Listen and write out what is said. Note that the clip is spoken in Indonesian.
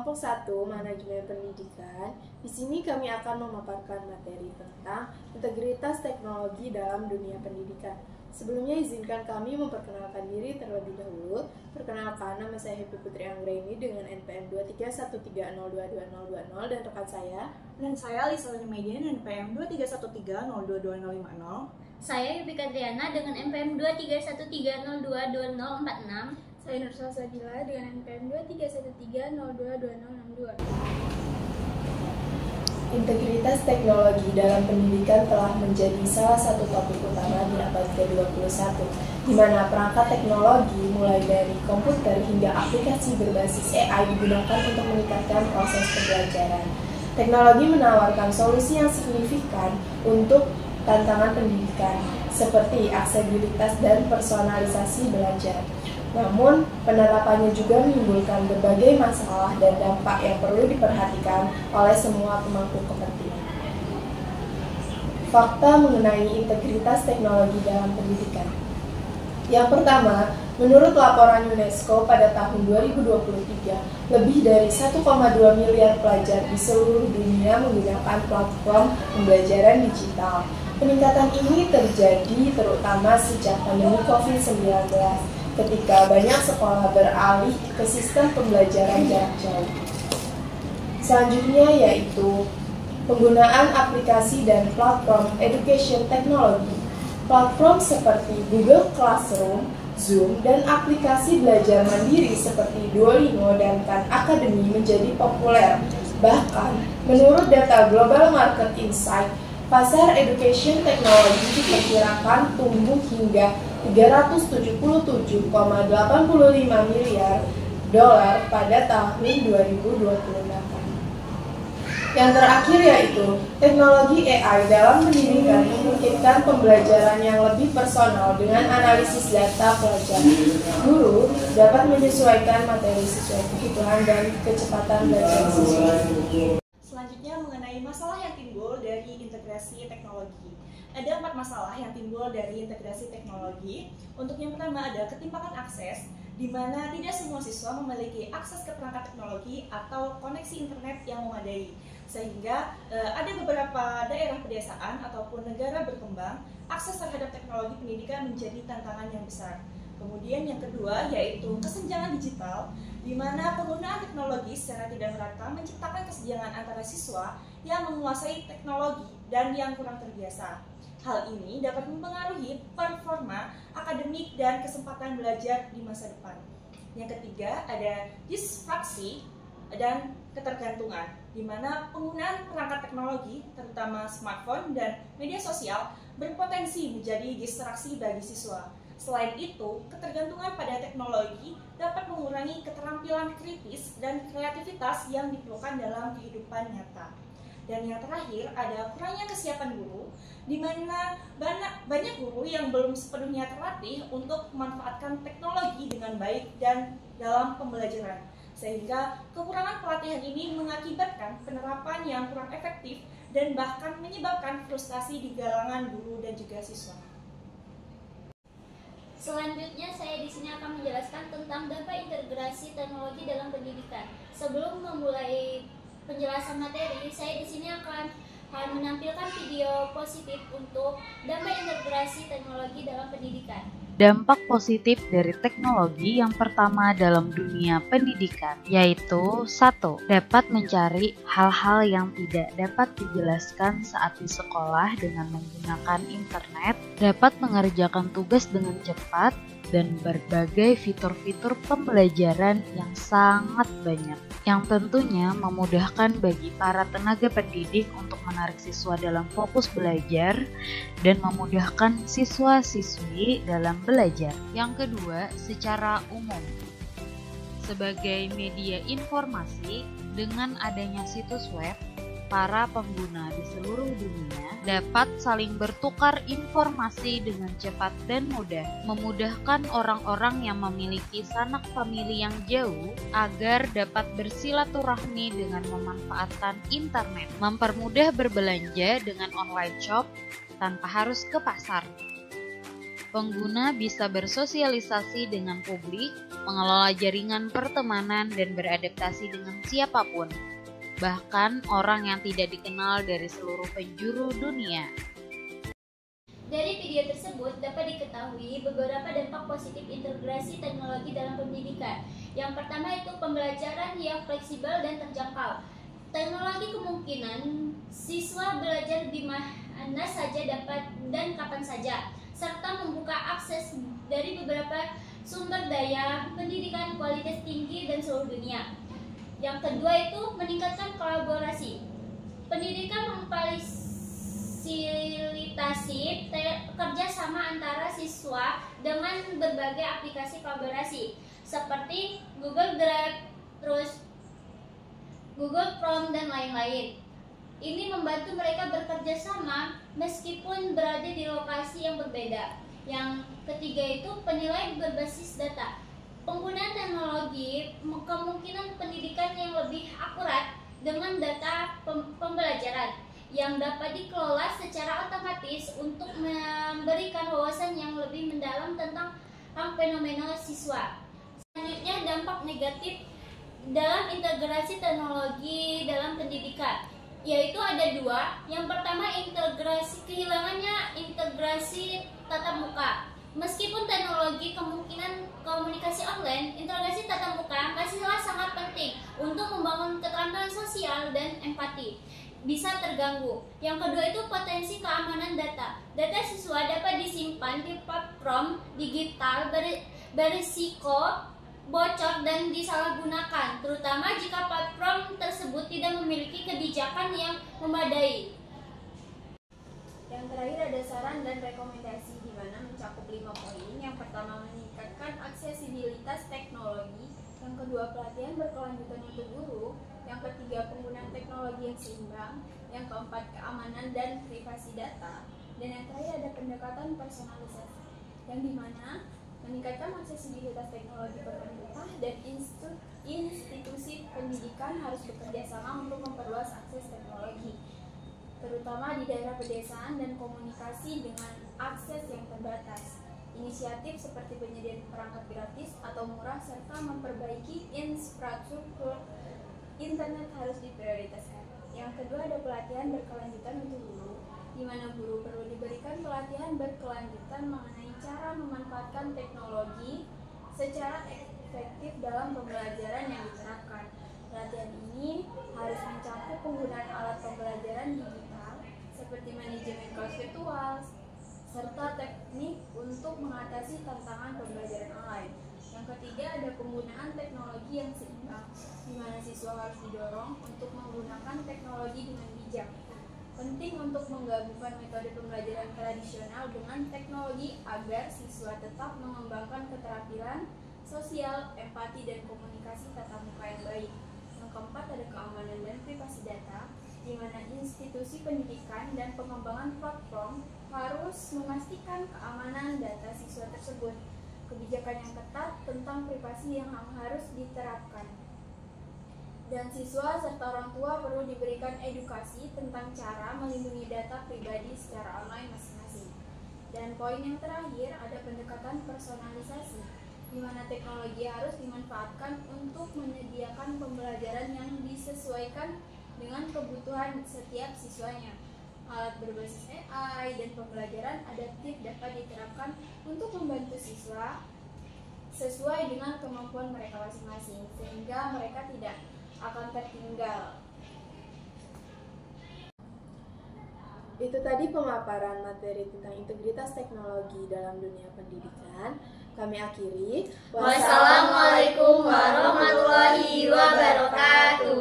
kelompok 1 Manajemen Pendidikan. Di sini kami akan memaparkan materi tentang integritas teknologi dalam dunia pendidikan. Sebelumnya izinkan kami memperkenalkan diri terlebih dahulu. Perkenalkan, nama saya Happy Putri Anggraini dengan NPM 231302220 dan rekan saya. Dan saya Lisa Median NPM 231302250. Saya Yupika Triana dengan NPM 23130222046. Saya Nursal Sabila dengan NPM 23130222062. Integritas teknologi dalam pendidikan telah menjadi salah satu topik utama di abad ke-21, di mana perangkat teknologi mulai dari komputer hingga aplikasi berbasis AI digunakan untuk meningkatkan proses pembelajaran. Teknologi menawarkan solusi yang signifikan untuk tantangan pendidikan, seperti aksesibilitas dan personalisasi belajar. Namun, penerapannya juga menimbulkan berbagai masalah dan dampak yang perlu diperhatikan oleh semua pemangku kepentingan. Fakta mengenai integritas teknologi dalam pendidikan. Yang pertama, menurut laporan UNESCO pada tahun 2023, lebih dari 1,2 miliar pelajar di seluruh dunia menggunakan platform pembelajaran digital. Peningkatan ini terjadi terutama sejak pandemi COVID-19, ketika banyak sekolah beralih ke sistem pembelajaran jarak jauh. Selanjutnya yaitu penggunaan aplikasi dan platform education technology. Platform seperti Google Classroom, Zoom, dan aplikasi belajar mandiri seperti Duolingo dan Khan Academy menjadi populer. Bahkan, menurut data Global Market Insight, pasar education technology diperkirakan tumbuh hingga 377,85 miliar dolar pada tahun 2028. Yang terakhir yaitu teknologi AI dalam pendidikan memungkinkan pembelajaran yang lebih personal dengan analisis data pelajar. Guru dapat menyesuaikan materi sesuai kebutuhan dan kecepatan belajar siswa. Selanjutnya mengenai masalah yang timbul dari integrasi teknologi. Ada 4 masalah yang timbul dari integrasi teknologi. Untuk yang pertama ada ketimpangan akses, di mana tidak semua siswa memiliki akses ke perangkat teknologi atau koneksi internet yang memadai. Sehingga ada beberapa daerah pedesaan ataupun negara berkembang, akses terhadap teknologi pendidikan menjadi tantangan yang besar. Kemudian yang kedua yaitu kesenjangan digital, di mana penggunaan teknologi secara tidak merata menciptakan kesenjangan antara siswa yang menguasai teknologi dan yang kurang terbiasa. Hal ini dapat mempengaruhi performa akademik dan kesempatan belajar di masa depan. Yang ketiga ada distraksi dan ketergantungan, di mana penggunaan perangkat teknologi, terutama smartphone dan media sosial, berpotensi menjadi distraksi bagi siswa. Selain itu, ketergantungan pada teknologi dapat mengurangi keterampilan kritis dan kreativitas yang diperlukan dalam kehidupan nyata. Dan yang terakhir, ada kurangnya kesiapan guru, di mana banyak guru yang belum sepenuhnya terlatih untuk memanfaatkan teknologi dengan baik dan dalam pembelajaran. Sehingga kekurangan pelatihan ini mengakibatkan penerapan yang kurang efektif dan bahkan menyebabkan frustasi di kalangan guru dan juga siswa. Selanjutnya saya di sini akan menjelaskan tentang dampak integrasi teknologi dalam pendidikan. Sebelum memulai penjelasan materi, saya di sini akan menampilkan video positif untuk dampak integrasi teknologi dalam pendidikan. Dampak positif dari teknologi yang pertama dalam dunia pendidikan yaitu 1. Dapat mencari hal-hal yang tidak dapat dijelaskan saat di sekolah dengan menggunakan internet, dapat mengerjakan tugas dengan cepat, dan berbagai fitur-fitur pembelajaran yang sangat banyak, yang tentunya memudahkan bagi para tenaga pendidik untuk menarik siswa dalam fokus belajar dan memudahkan siswa-siswi dalam belajar. Yang kedua, secara umum, sebagai media informasi, dengan adanya situs web, para pengguna di seluruh dunia dapat saling bertukar informasi dengan cepat dan mudah, memudahkan orang-orang yang memiliki sanak famili yang jauh agar dapat bersilaturahmi dengan memanfaatkan internet, mempermudah berbelanja dengan online shop tanpa harus ke pasar. Pengguna bisa bersosialisasi dengan publik, mengelola jaringan pertemanan, dan beradaptasi dengan siapapun, bahkan orang yang tidak dikenal dari seluruh penjuru dunia. Dari video tersebut dapat diketahui beberapa dampak positif integrasi teknologi dalam pendidikan. Yang pertama itu pembelajaran yang fleksibel dan terjangkau. Teknologi kemungkinan siswa belajar di mana saja dapat dan kapan saja, serta membuka akses dari beberapa sumber daya pendidikan kualitas tinggi dan seluruh dunia. Yang kedua itu meningkatkan kolaborasi. Pendidikan memfasilitasi kerjasama antara siswa dengan berbagai aplikasi kolaborasi seperti Google Drive, Google Chrome, dan lain-lain. Ini membantu mereka bekerja sama meskipun berada di lokasi yang berbeda. Yang ketiga itu penilaian berbasis data. Penggunaan teknologi kemungkinan pendidikan yang lebih akurat dengan data pembelajaran yang dapat dikelola secara otomatis untuk memberikan wawasan yang lebih mendalam tentang fenomena siswa. Selanjutnya, dampak negatif dalam integrasi teknologi dalam pendidikan, yaitu ada dua. Yang pertama, kehilangannya integrasi tatap muka. Meskipun teknologi kemungkinan komunikasi online, integrasi tatap muka masihlah sangat penting untuk membangun keterampilan sosial dan empati bisa terganggu. Yang kedua itu potensi keamanan data. Data siswa dapat disimpan di platform digital berisiko bocor dan disalahgunakan, terutama jika platform tersebut tidak memiliki kebijakan yang memadai. Yang terakhir ada saran dan rekomendasi di mana mencakup 5 poin. Yang pertama, meningkatkan aksesibilitas teknologi. Yang kedua, pelatihan berkelanjutan untuk guru. Yang ketiga, penggunaan teknologi yang seimbang. Yang keempat, keamanan dan privasi data. Dan yang terakhir ada pendekatan personalisasi, yang dimana meningkatkan aksesibilitas teknologi pemerintah dan institusi pendidikan harus bekerja sama untuk memperluas akses teknologi, terutama di daerah pedesaan dan komunikasi dengan akses yang terbatas. Inisiatif seperti penyediaan perangkat gratis atau murah serta memperbaiki infrastruktur internet harus diprioritaskan. Yang kedua ada pelatihan berkelanjutan untuk guru, di mana guru perlu diberikan pelatihan berkelanjutan mengenai cara memanfaatkan teknologi secara efektif dalam pembelajaran yang diterapkan. Pelatihan ini harus mencakup penggunaan alat pembelajaran digital seperti manajemen kelas virtual serta teknik untuk mengatasi tantangan pembelajaran online. Yang ketiga ada penggunaan teknologi yang seimbang, di mana siswa harus didorong untuk menggunakan teknologi dengan bijak. Penting untuk menggabungkan metode pembelajaran tradisional dengan teknologi agar siswa tetap mengembangkan keterampilan sosial, empati, dan komunikasi tatap muka yang baik. Yang keempat ada keamanan dan privasi data, di mana institusi pendidikan dan pengembangan platform harus memastikan keamanan data siswa tersebut. Kebijakan yang ketat tentang privasi yang harus diterapkan. Dan siswa serta orang tua perlu diberikan edukasi tentang cara melindungi data pribadi secara online masing-masing. Dan poin yang terakhir ada pendekatan personalisasi, di mana teknologi harus dimanfaatkan untuk menyediakan pembelajaran yang disesuaikan dengan kebutuhan setiap siswanya. Alat berbasis AI dan pembelajaran adaptif dapat diterapkan untuk membantu siswa sesuai dengan kemampuan mereka masing-masing, sehingga mereka tidak akan tertinggal. Itu tadi pemaparan materi tentang integritas teknologi dalam dunia pendidikan. Kami akhiri. Wassalamualaikum warahmatullahi wabarakatuh.